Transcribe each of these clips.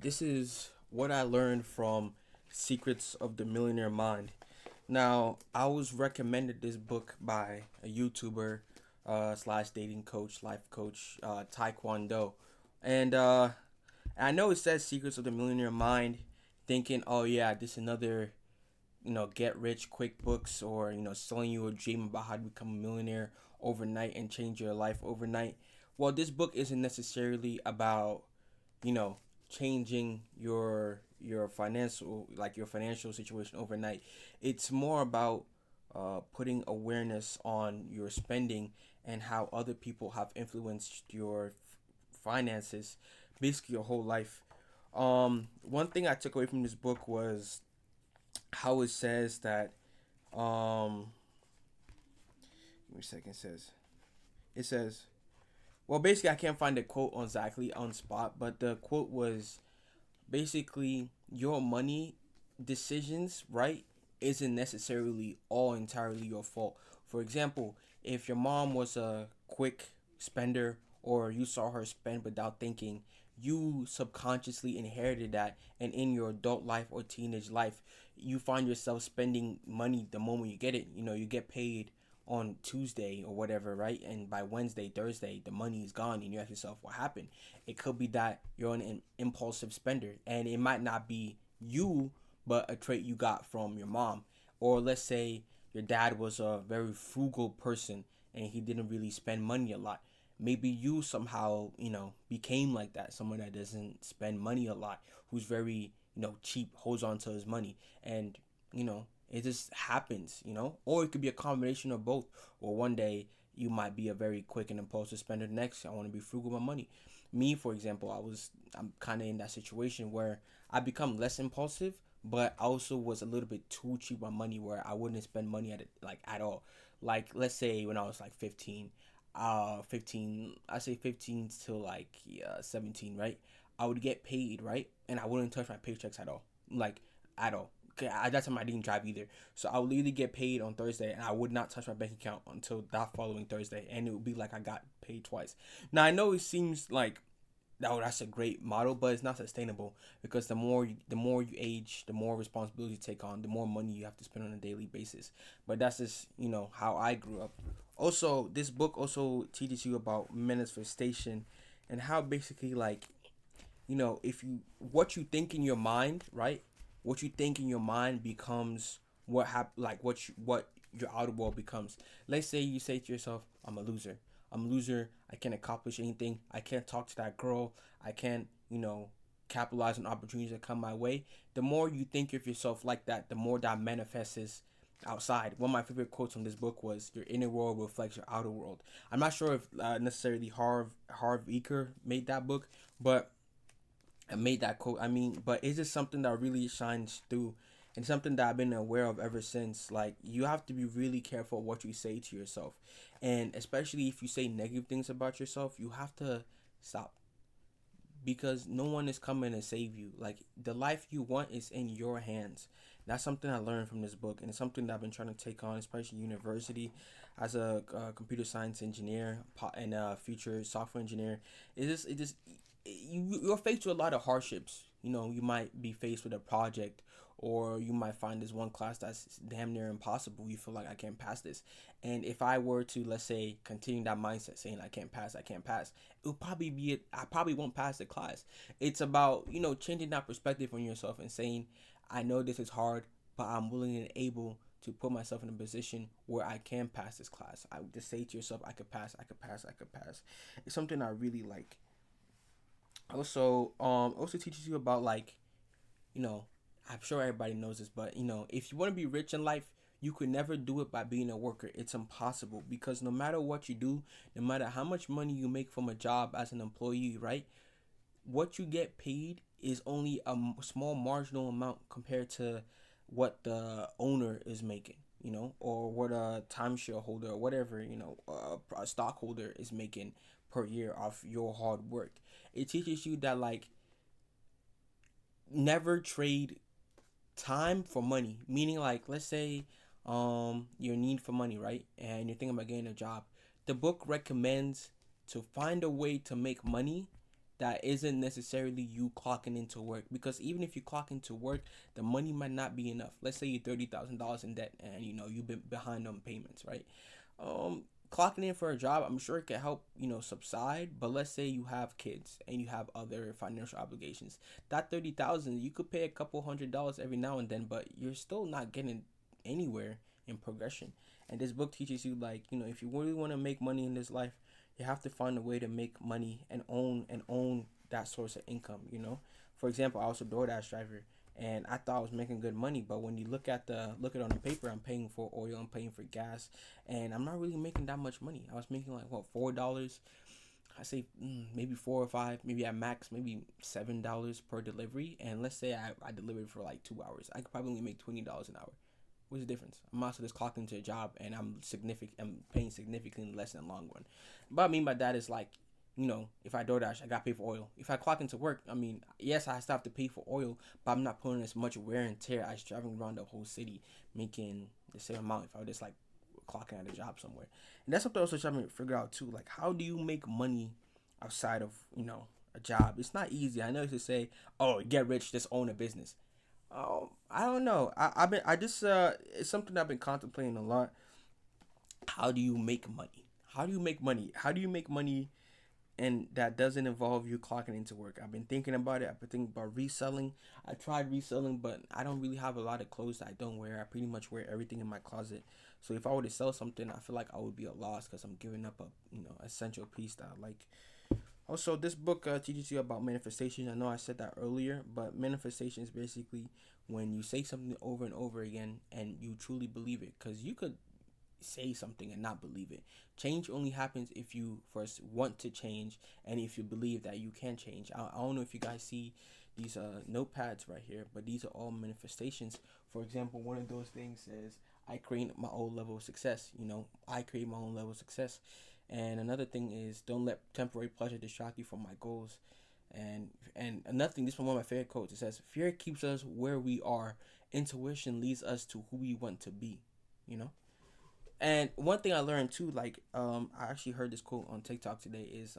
This is what I learned from Secrets of the Millionaire Mind. Now, I was recommended this book by a YouTuber slash dating coach, life coach, Taekwondo. And I know it says Secrets of the Millionaire Mind, thinking, oh yeah, this is another, get rich quick books or, selling you a dream about how to become a millionaire overnight and change your life overnight. Well, this book isn't necessarily about you know changing your financial situation overnight. It's more about putting awareness on your spending and how other people have influenced your finances basically your whole life. One thing I took away from this book was how it says that give me a second. It says well, basically I can't find the quote on exactly on spot, but the quote was basically your money decisions, right, isn't necessarily all entirely your fault. For example, if your mom was a quick spender or you saw her spend without thinking, you subconsciously inherited that, and in your adult life or teenage life, you find yourself spending money the moment you get it. You get paid on Tuesday or whatever, right? And by Wednesday, Thursday, the money is gone, and you ask yourself, what happened? It could be that you're an impulsive spender, and it might not be you, but a trait you got from your mom. Or let's say your dad was a very frugal person and he didn't really spend money a lot. Maybe you somehow, became like that. Someone that doesn't spend money a lot, who's very, cheap, holds on to his money. And, it just happens, Or it could be a combination of both. Or one day you might be a very quick and impulsive spender. The next, I want to be frugal with my money. Me, for example, I'm kind of in that situation where I become less impulsive, but I also was a little bit too cheap on money where I wouldn't spend money at it like at all. Like let's say when I was like 15, 15, I say 15 to like 17, right? I would get paid, right? And I wouldn't touch my paychecks at all. Like at all. Okay, at that time I didn't drive either. So I would literally get paid on Thursday and I would not touch my bank account until that following Thursday, and it would be like I got paid twice. Now I know it seems like that's a great model, but it's not sustainable because the more you age, the more responsibility you take on, the more money you have to spend on a daily basis. But that's just how I grew up. Also, this book also teaches you about manifestation and how basically like if you what you think in your mind, right? What you think in your mind becomes what your outer world becomes. Let's say you say to yourself, "I'm a loser. I'm a loser. I can't accomplish anything. I can't talk to that girl. I can't, capitalize on opportunities that come my way." The more you think of yourself like that, the more that manifests outside. One of my favorite quotes from this book was, "Your inner world reflects your outer world." I'm not sure if necessarily Harv Eker made that book, but I made that quote. I mean, but it's just something that really shines through and something that I've been aware of ever since. Like, you have to be really careful what you say to yourself. And especially if you say negative things about yourself, you have to stop because no one is coming to save you. Like, the life you want is in your hands. That's something I learned from this book, and it's something that I've been trying to take on, especially university, as a computer science engineer and a future software engineer. You're faced with a lot of hardships. You might be faced with a project, or you might find this one class that's damn near impossible. You feel like, I can't pass this. And if I were to, let's say, continue that mindset saying I can't pass, it'll probably be it. I probably won't pass the class. It's about, changing that perspective on yourself and saying, I know this is hard, but I'm willing and able to put myself in a position where I can pass this class. I would just say to yourself, I could pass, I could pass, I could pass. It's something I really like. Also teaches you about, like, you know, I'm sure everybody knows this, but if you want to be rich in life, you could never do it by being a worker. It's impossible because no matter what you do, no matter how much money you make from a job as an employee, right? What you get paid is only a small marginal amount compared to what the owner is making, or what a timeshare holder or whatever, a stockholder is making per year off your hard work. It teaches you that, like, never trade time for money. Meaning, like, let's say your need for money, right? And you're thinking about getting a job. The book recommends to find a way to make money that isn't necessarily you clocking into work, because even if you clock into work, the money might not be enough. Let's say you're $30,000 in debt, and you've been behind on payments, right? Clocking in for a job, I'm sure it can help subside. But let's say you have kids and you have other financial obligations. That 30,000, you could pay a couple $100 every now and then, but you're still not getting anywhere in progression. And this book teaches you, like, if you really want to make money in this life, you have to find a way to make money and own that source of income. For example, I was a DoorDash driver, and I thought I was making good money, but when you look at it on the paper, I'm paying for oil, I'm paying for gas, and I'm not really making that much money. I was making like what, $4. I say maybe 4 or 5, maybe at max, maybe $7 per delivery. And let's say I delivered for like 2 hours, I could probably only make $20 an hour. What's the difference? I'm also just clocking to a job, and I'm paying significantly less in the long run. But I mean by that is like, if I DoorDash, I got to pay for oil. If I clock into work, I mean, yes, I still have to pay for oil, but I'm not putting as much wear and tear as driving around the whole city making the same amount if I was just like clocking at a job somewhere. And that's something I was trying to figure out too. Like, how do you make money outside of a job? It's not easy. I know you say, "Oh, get rich, just own a business." I don't know. I just it's something I've been contemplating a lot. How do you make money? How do you make money? How do you make money? And that doesn't involve you clocking into work. I've been thinking about it. I've been thinking about reselling. I tried reselling, but I don't really have a lot of clothes that I don't wear. I pretty much wear everything in my closet. So if I were to sell something, I feel like I would be a loss because I'm giving up a essential piece that I like. Also, this book teaches you about manifestation. I know I said that earlier, but manifestation is basically when you say something over and over again and you truly believe it. Because you could say something and not believe it. Change only happens if you first want to change and if you believe that you can change. I don't know if you guys see these notepads right here, but these are all manifestations. For example, one of those things says, I create my own level of success. I create my own level of success. And another thing is, don't let temporary pleasure distract you from my goals. And another thing, this is from one of my favorite quotes. It says, fear keeps us where we are. Intuition leads us to who we want to be. You know? And one thing I learned too, like I actually heard this quote on TikTok today, is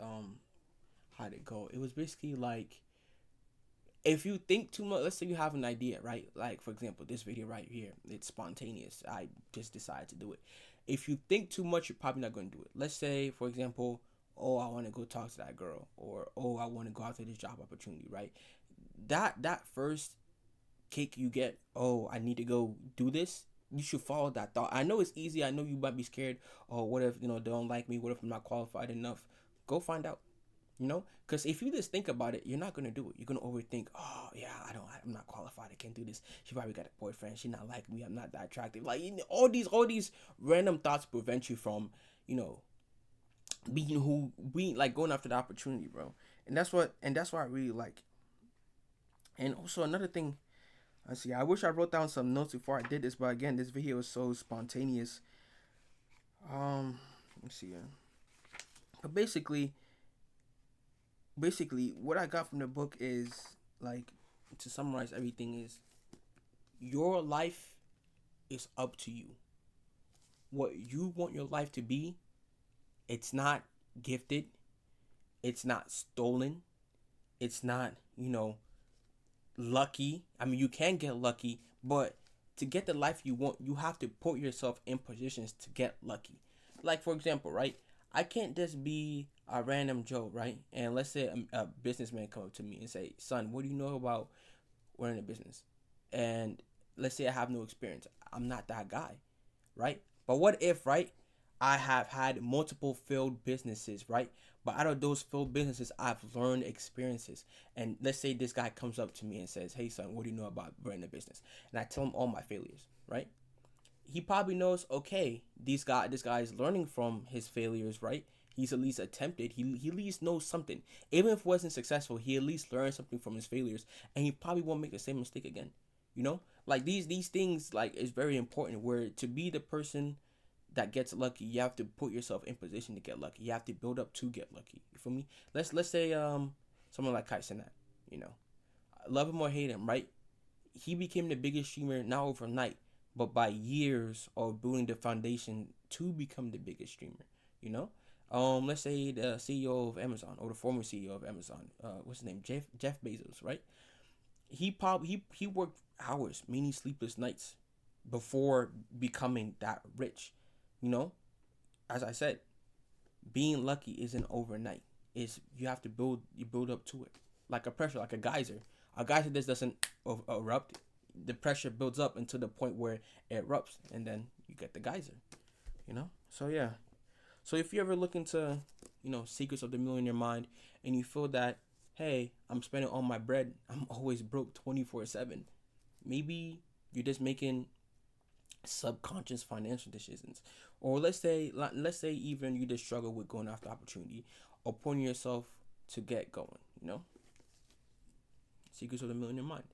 how'd it go? It was basically like, if you think too much, let's say you have an idea, right? Like, for example, this video right here, it's spontaneous. I just decided to do it. If you think too much, you're probably not going to do it. Let's say, for example, oh, I want to go talk to that girl, or oh, I want to go after this job opportunity, right? That first kick you get, oh, I need to go do this. You should follow that thought. I know it's easy. I know you might be scared. Oh, what if they don't like me? What if I'm not qualified enough? Go find out. Because if you just think about it, you're not gonna do it. You're gonna overthink. Oh yeah, I'm not qualified. I can't do this. She probably got a boyfriend. She not like me. I'm not that attractive. Like, all these random thoughts prevent you from you know being like going after the opportunity, bro. And that's what I really like. And also another thing, I see. I wish I wrote down some notes before I did this, but again, this video is so spontaneous. Let me see. But basically what I got from the book is, like, to summarize everything, is your life is up to you. What you want your life to be, it's not gifted, it's not stolen, it's not, lucky. I mean, you can get lucky, but to get the life you want, you have to put yourself in positions to get lucky. Like, for example, right? I can't just be a random Joe, right? And let's say a businessman come up to me and say, "Son, what do you know about running a business?" And let's say I have no experience. I'm not that guy, right? But what if, right, I have had multiple failed businesses, right? But out of those failed businesses, I've learned experiences. And let's say this guy comes up to me and says, "Hey, son, what do you know about running a business?" And I tell him all my failures, right? He probably knows, okay, this guy is learning from his failures, right? He's at least attempted. He at least knows something. Even if it wasn't successful, he at least learned something from his failures, and he probably won't make the same mistake again. Like, these things, like, is very important. Where to be the person that gets lucky, you have to put yourself in position to get lucky. You have to build up to get lucky. You feel me? Let's say someone like Kai Cenat, you know, love him or hate him, right? He became the biggest streamer not overnight, but by years of building the foundation to become the biggest streamer. You know, let's say the CEO of Amazon or the former CEO of Amazon, what's his name, Jeff Bezos, right? He worked hours, many sleepless nights, before becoming that rich. You know, as I said, being lucky isn't overnight. It's you have to build up to it, like a pressure, like a geyser. A geyser just doesn't erupt. The pressure builds up until the point where it erupts, and then you get the geyser. So yeah. So if you ever look into, secrets of the millionaire mind, and you feel that, hey, I'm spending all my bread, I'm always broke 24/7. Maybe you're just making subconscious financial decisions, or let's say even you just struggle with going after opportunity, or putting yourself to get going. Secrets of the millionaire mind.